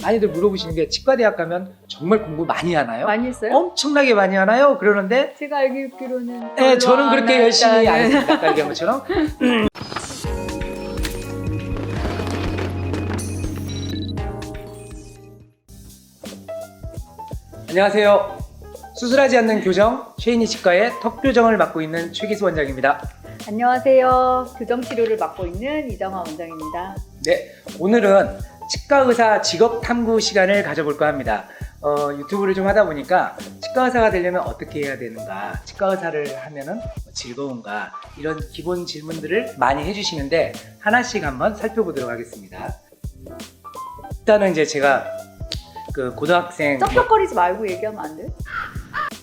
많이들 물어보시는 게 치과대학 가면 정말 공부 많이 하나요? 많이 했어요? 엄청나게 많이 하나요? 그러는데 제가 알기로는 네, 저는 그렇게 열심히 안 했어요. 했습니다. 아까 얘기한 것처럼. 안녕하세요. 수술하지 않는 교정 최인희 치과의 턱교정을 맡고 있는 최기수 원장입니다. 안녕하세요. 교정치료를 맡고 있는 이정화 원장입니다. 네, 오늘은 치과의사 직업탐구 시간을 가져볼까 합니다. 유튜브를 좀 하다 보니까 치과의사가 되려면 어떻게 해야 되는가, 치과의사를 하면은 즐거운가, 이런 기본 질문들을 많이 해주시는데 하나씩 한번 살펴보도록 하겠습니다. 일단은 이제 제가 그 고등학생, 쩍쩍거리지 말고 얘기하면 안 돼?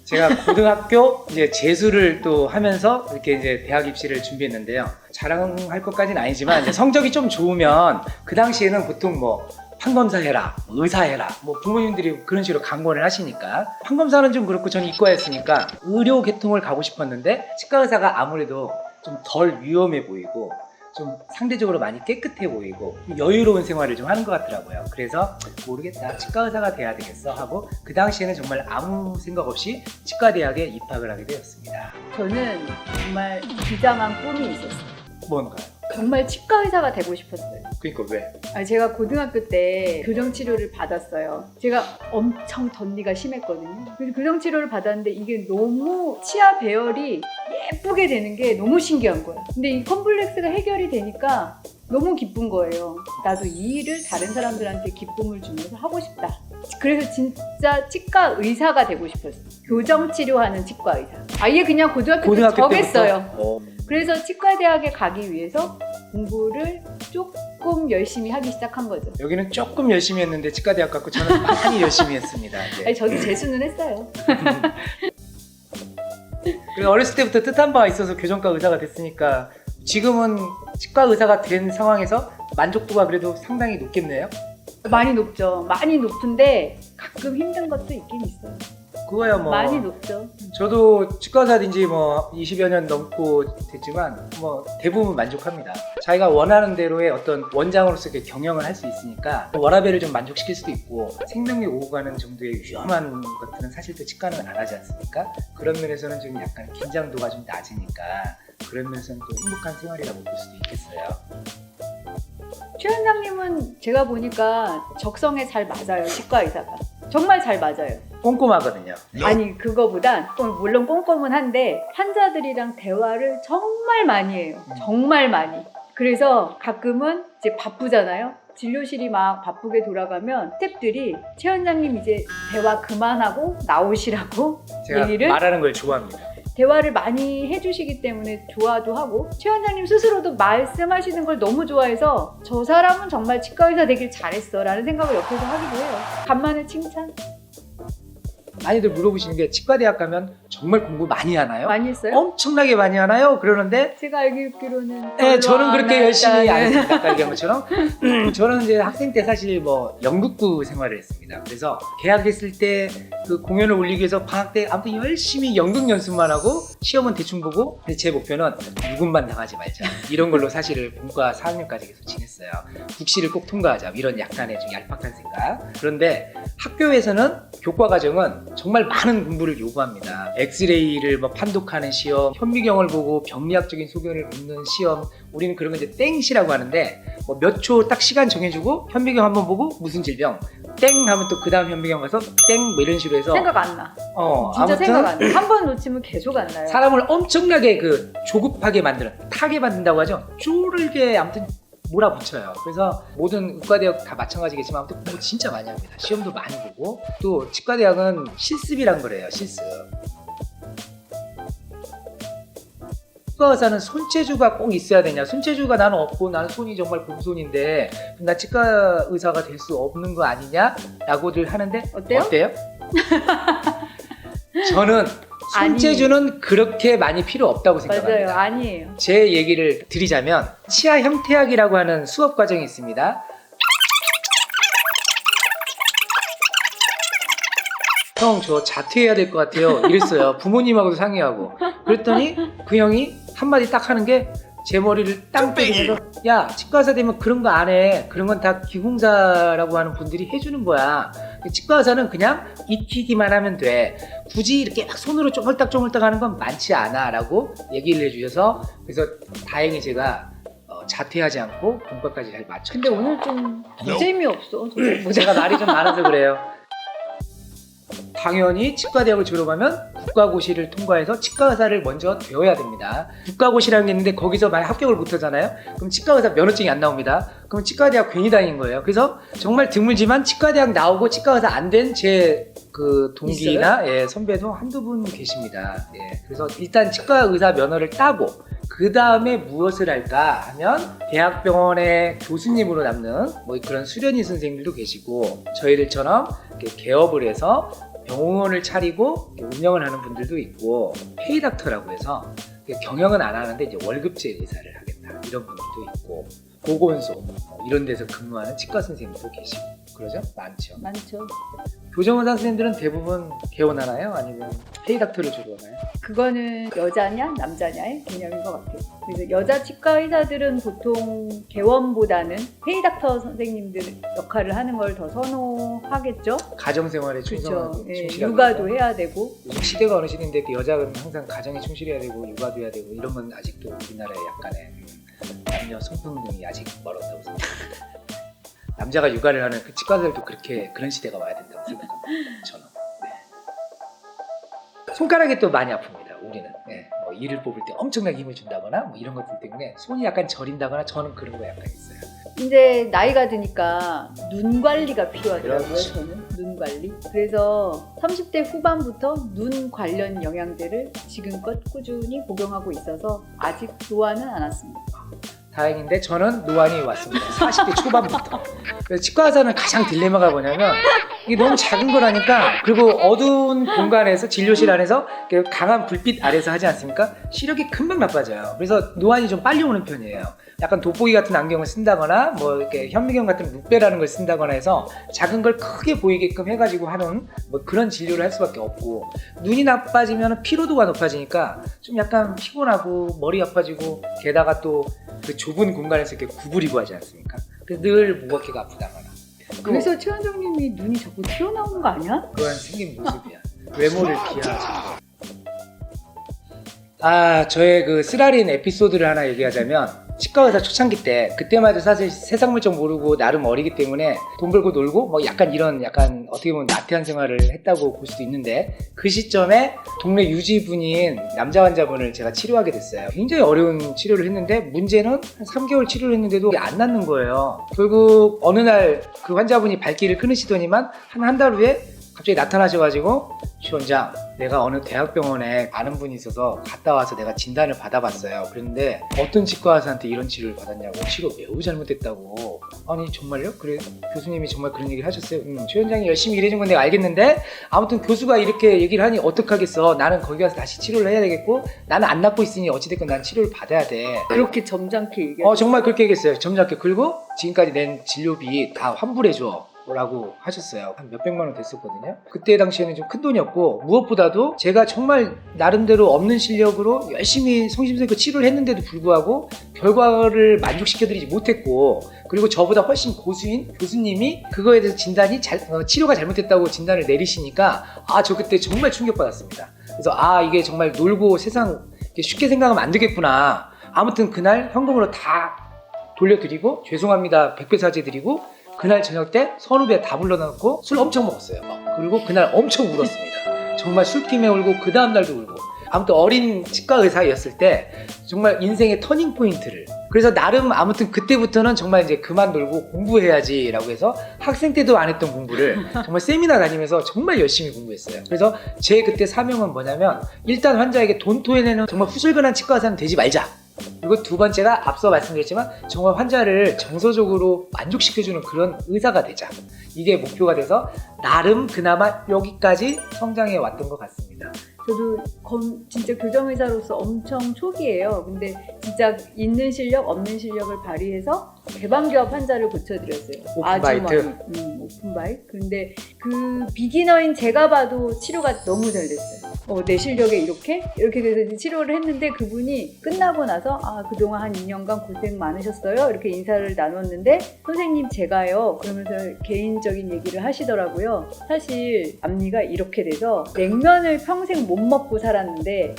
제가 고등학교 이제 재수를 또 하면서 이렇게 이제 대학 입시를 준비했는데요. 자랑할 것까지는 아니지만 이제 성적이 좀 좋으면 그 당시에는 보통 뭐 판검사 해라, 의사 해라, 뭐 부모님들이 그런 식으로 강권을 하시니까 판검사는 좀 그렇고 저는 이과였으니까 의료 계통을 가고 싶었는데 치과 의사가 아무래도 좀 덜 위험해 보이고 좀 상대적으로 많이 깨끗해 보이고 여유로운 생활을 좀 하는 것 같더라고요. 그래서 모르겠다, 치과 의사가 돼야 되겠어 하고 그 당시에는 정말 아무 생각 없이 치과대학에 입학을 하게 되었습니다. 저는 정말 비장한 꿈이 있었어요. 뭔가요? 정말 치과 의사가 되고 싶었어요. 그러니까 왜? 아니, 제가 고등학교 때 교정치료를 받았어요. 제가 엄청 덧니가 심했거든요. 그래서 교정치료를 받았는데 이게 너무 치아 배열이 예쁘게 되는 게 너무 신기한 거예요. 근데 이 컴플렉스가 해결이 되니까 너무 기쁜 거예요. 나도 이 일을 다른 사람들한테 기쁨을 주면서 하고 싶다. 그래서 진짜 치과 의사가 되고 싶었어요. 교정치료하는 치과 의사. 아예 그냥 고등학교 때 정했어요. 그래서 치과대학에 가기 위해서 공부를 조금 열심히 하기 시작한 거죠. 여기는 조금 열심히 했는데 치과대학 갖고 저는 많이 열심히 했습니다. 네. 아니, 저도 재수는 했어요. 그리고 어렸을 때부터 뜻한 바가 있어서 교정과 의사가 됐으니까 지금은 치과 의사가 된 상황에서 만족도가 그래도 상당히 높겠네요. 많이 높죠. 많이 높은데 가끔 힘든 것도 있긴 있어요. 그거야 뭐 많이 높죠. 저도 치과 의사 된지 뭐 20여 년 넘고 됐지만 뭐 대부분 만족합니다. 자기가 원하는 대로의 어떤 원장으로서 이렇게 경영을 할 수 있으니까 워라밸을 좀 만족시킬 수도 있고 생명이 오고 가는 정도의 위험한 것들은 사실 또 치과는 안 하지 않습니까? 그런 면에서는 좀 약간 긴장도가 좀 낮으니까 그런 면에서는 또 행복한 생활이라고 볼 수도 있겠어요. 최 원장님은 제가 보니까 적성에 잘 맞아요. 치과 의사가. 정말 잘 맞아요. 꼼꼼하거든요. 아니, 그거보단 물론 꼼꼼은 한데 환자들이랑 대화를 정말 많이 해요. 정말 많이. 그래서 가끔은 이제 바쁘잖아요. 진료실이 막 바쁘게 돌아가면 스태프들이 최 원장님 이제 대화 그만하고 나오시라고 제가 얘기를 말하는 걸 좋아합니다. 대화를 많이 해주시기 때문에 좋아도 하고 최 원장님 스스로도 말씀하시는 걸 너무 좋아해서 저 사람은 정말 치과 의사 되길 잘했어 라는 생각을 옆에서 하기도 해요. 간만에 칭찬. 많이들 물어보시는 게 치과대학 가면 정말 공부 많이 하나요? 많이 했어요? 엄청나게 많이 하나요? 그러는데 제가 알기로는 네, 저는 그렇게 열심히 안 했어요. 했습니다. 아까 얘기한 것처럼 저는 이제 학생 때 사실 뭐 연극부 생활을 했습니다. 그래서 개학했을 때 그 공연을 올리기 위해서 방학 때 아무튼 열심히 연극 연습만 하고 시험은 대충 보고, 근데 제 목표는 누군만 당하지 말자 이런 걸로 사실을 본과 4학년까지 계속 지냈어요. 국시를 꼭 통과하자 이런 약간의 좀 얄팍한 생각. 그런데 학교에서는 교과 과정은 정말 많은 공부를 요구합니다. 엑스레이를 뭐 판독하는 시험, 현미경을 보고 병리학적인 소견을 묻는 시험, 우리는 그런 거 이제 땡시라고 하는데 뭐 몇 초 딱 시간 정해주고 현미경 한번 보고 무슨 질병 땡 하면 또 그 다음 현미경 가서 땡 뭐 이런 식으로 해서 생각 안 나. 진짜 아무튼 생각 안 나. 한 번 놓치면 계속 안 나요. 사람을 엄청나게 그 조급하게 만드는, 타게 만든다고 하죠. 쪼르게 아무튼 몰아붙여요. 그래서 모든 의과대학 다 마찬가지겠지만 아무튼 공부 진짜 많이 합니다. 시험도 많이 보고, 또 치과대학은 실습이란 거래요. 실습. 치과 의사는 손재주가 꼭 있어야 되냐? 손재주가 나는 없고 나는 손이 정말 곰손인데 나 치과 의사가 될 수 없는 거 아니냐? 라고들 하는데 어때요? 저는 손재주는 그렇게 많이 필요 없다고 생각합니다. 맞아요. 아니에요. 제 얘기를 드리자면 치아 형태학이라고 하는 수업 과정이 있습니다. 형, 저 자퇴해야 될 것 같아요. 이랬어요. 부모님하고도 상의하고. 그랬더니 그 형이 한마디 딱 하는 게 제 머리를 땅 때리면서 야 치과 의사 되면 그런 거 안 해. 그런 건 다 기공사라고 하는 분들이 해주는 거야. 치과 의사는 그냥 익히기만 하면 돼. 굳이 이렇게 막 손으로 쪼물딱쪼물딱 하는 건 많지 않아 라고 얘기를 해주셔서 그래서 다행히 제가 자퇴하지 않고 본과까지 잘 마쳤죠. 근데 오늘 좀 재미없어. 뭐 제가 말이 좀 많아서 그래요. 당연히 치과대학을 졸업하면 국가고시를 통과해서 치과의사를 먼저 되어야 됩니다. 국가고시라는 게 있는데 거기서 만약 합격을 못하잖아요. 그럼 치과의사 면허증이 안 나옵니다. 그럼 치과대학 괜히 다닌 거예요. 그래서 정말 드물지만 치과대학 나오고 치과의사 안 된 제 그 동기나 예, 선배도 한두 분 계십니다. 예, 그래서 일단 치과의사 면허를 따고 그 다음에 무엇을 할까 하면 대학병원의 교수님으로 남는 뭐 그런 수련의 선생님들도 계시고 저희들처럼 이렇게 개업을 해서 병원을 차리고 운영을 하는 분들도 있고 페이닥터라고 해서 경영은 안 하는데 이제 월급제 의사를 하겠다 이런 분들도 있고 보건소 이런 데서 근무하는 치과 선생님도 계시고 그러죠? 많죠. 교정의사 선생님들은 대부분 개원하나요? 아니면 페이닥터를 주로 하나요? 그거는 여자냐 남자냐의 개념인 것 같아요. 그래서 여자 치과 의사들은 보통 개원보다는 페이닥터 선생님들 역할을 하는 걸 더 선호하겠죠. 가정생활에 그렇죠. 예, 충실하고 육아도 해야 되고. 요즘 시대가 어느 시대인데 그 여자는 항상 가정에 충실해야 되고 육아도 해야 되고 이런 건 아직도 우리나라에 약간의 남녀 성평등이 아직 멀었다고 생각합니다. 남자가 육아를 하는 그 치과들도 그렇게 그런 시대가 와야 된다고 생각합니다. 저는. 네. 손가락이 또 많이 아픕니다. 우리는. 네. 뭐 이를 뽑을 때 엄청나게 힘을 준다거나 뭐 이런 것들 때문에 손이 약간 저린다거나 저는 그런 거 약간 있어요. 이제 나이가 드니까 눈 관리가 필요하더라고요. 그렇죠. 저는 눈 관리. 그래서 30대 후반부터 눈 관련 영양제를 지금껏 꾸준히 복용하고 있어서 아직 노화는 안 왔습니다. 다행인데 저는 노안이 왔습니다. 40대 초반부터. 그래서 치과 의사는 가장 딜레마가 뭐냐면 이게 너무 작은 거라니까 그리고 어두운 공간에서 진료실 안에서 강한 불빛 아래서 하지 않습니까? 시력이 금방 나빠져요. 그래서 노안이 좀 빨리 오는 편이에요. 약간 돋보기 같은 안경을 쓴다거나 뭐 이렇게 현미경 같은 룩배라는 걸 쓴다거나 해서 작은 걸 크게 보이게끔 해가지고 하는 뭐 그런 진료를 할 수밖에 없고 눈이 나빠지면 피로도가 높아지니까 좀 약간 피곤하고 머리 아파지고 게다가 또 그 좁은 공간에서 이렇게 구부리고 하지 않습니까? 그래서 늘 무겁게가 아프다거나 그래서 최원정님이 눈이 자꾸 튀어나오는 거 아니야? 그런 생긴 모습이야. 외모를 비하하죠. 저의 그 쓰라린 에피소드를 하나 얘기하자면 치과의사 초창기 때 그때만 해도 사실 세상 물정 모르고 나름 어리기 때문에 돈 벌고 놀고 뭐 약간 어떻게 보면 나태한 생활을 했다고 볼 수도 있는데 그 시점에 동네 유지분인 남자 환자분을 제가 치료하게 됐어요. 굉장히 어려운 치료를 했는데 문제는 한 3개월 치료를 했는데도 안 낫는 거예요. 결국 어느 날 그 환자분이 발길을 끊으시더니만 한 달 후에 갑자기 나타나셔가지고 최 원장 내가 어느 대학병원에 아는 분이 있어서 갔다 와서 내가 진단을 받아봤어요. 그런데 어떤 치과 의사한테 이런 치료를 받았냐고 치료 매우 잘못됐다고. 아니 정말요? 그래 교수님이 정말 그런 얘기를 하셨어요? 최 원장이 열심히 일해준 건 내가 알겠는데 아무튼 교수가 이렇게 얘기를 하니 어떡하겠어. 나는 거기 가서 다시 치료를 해야 되겠고 나는 안 낫고 있으니 어찌됐건 난 치료를 받아야 돼. 그렇게 점잖게 얘기하죠. 정말 그렇게 얘기했어요. 점잖게. 그리고 지금까지 낸 진료비 다 환불해줘 라고 하셨어요. 한 몇백만 원 됐었거든요. 그때 당시에는 좀 큰 돈이었고 무엇보다도 제가 정말 나름대로 없는 실력으로 열심히 성심성의껏 치료를 했는데도 불구하고 결과를 만족시켜드리지 못했고 그리고 저보다 훨씬 고수인 교수님이 그거에 대해서 진단이 치료가 잘못됐다고 진단을 내리시니까 저 그때 정말 충격받았습니다. 그래서 이게 정말 놀고 세상 쉽게 생각하면 안 되겠구나. 아무튼 그날 현금으로 다 돌려드리고 죄송합니다 100배 사죄드리고 그날 저녁 때 선후배 다 불러놓고 술 엄청 먹었어요. 그리고 그날 엄청 울었습니다. 정말 술김에 울고 그 다음날도 울고 아무튼 어린 치과 의사였을 때 정말 인생의 터닝 포인트를 그래서 나름 아무튼 그때부터는 정말 이제 그만 놀고 공부해야지 라고 해서 학생 때도 안 했던 공부를 정말 세미나 다니면서 정말 열심히 공부했어요. 그래서 제 그때 사명은 뭐냐면 일단 환자에게 돈 토해내는 정말 후줄근한 치과 의사는 되지 말자. 그리고 두 번째가 앞서 말씀드렸지만 정말 환자를 정서적으로 만족시켜주는 그런 의사가 되자. 이게 목표가 돼서 나름 그나마 여기까지 성장해 왔던 것 같습니다. 저도 진짜 교정의사로서 엄청 초기예요. 근데 진짜 있는 실력 없는 실력을 발휘해서 개방교합 환자를 고쳐드렸어요. 오픈바이트? 오픈바이트. 근데 그 비기너인 제가 봐도 치료가 너무 잘 됐어요. 내 실력에 이렇게 돼서 이제 치료를 했는데 그분이 끝나고 나서 그동안 한 2년간 고생 많으셨어요. 이렇게 인사를 나눴는데 선생님 제가요 그러면서 개인적인 얘기를 하시더라고요. 사실 앞니가 이렇게 돼서 냉면을 평생 못 먹고 살았는데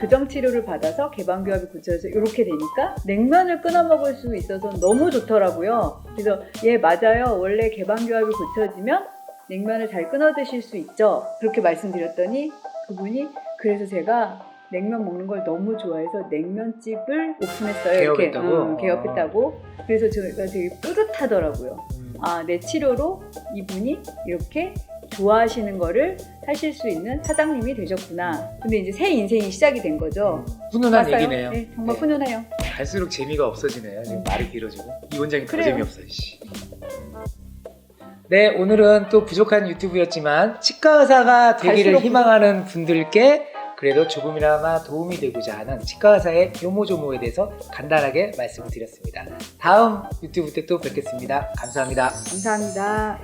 교정 치료를 받아서 개방교합이 고쳐져서 이렇게 되니까 냉면을 끊어 먹을 수 있어서 너무 좋더라고요. 그래서 예 맞아요. 원래 개방교합이 고쳐지면 냉면을 잘 끊어 드실 수 있죠. 그렇게 말씀드렸더니 그분이 그래서 제가 냉면 먹는 걸 너무 좋아해서 냉면집을 오픈했어요. 개업했다고? 개업했다고. 그래서 제가 되게 뿌듯하더라고요. 내 치료로 이분이 이렇게 좋아하시는 거를 하실 수 있는 사장님이 되셨구나. 근데 이제 새 인생이 시작이 된 거죠. 훈훈한 맞아요? 얘기네요. 네, 정말 네. 훈훈해요. 갈수록 재미가 없어지네요. 지금 말이 길어지고 이 원장님 더 그래요. 재미없어요. 씨. 네, 오늘은 또 부족한 유튜브였지만 치과 의사가 되기를 갈수록 희망하는 분들께 그래도 조금이나마 도움이 되고자 하는 치과 의사의 요모조모에 대해서 간단하게 말씀을 드렸습니다. 다음 유튜브 때 또 뵙겠습니다. 감사합니다. 감사합니다.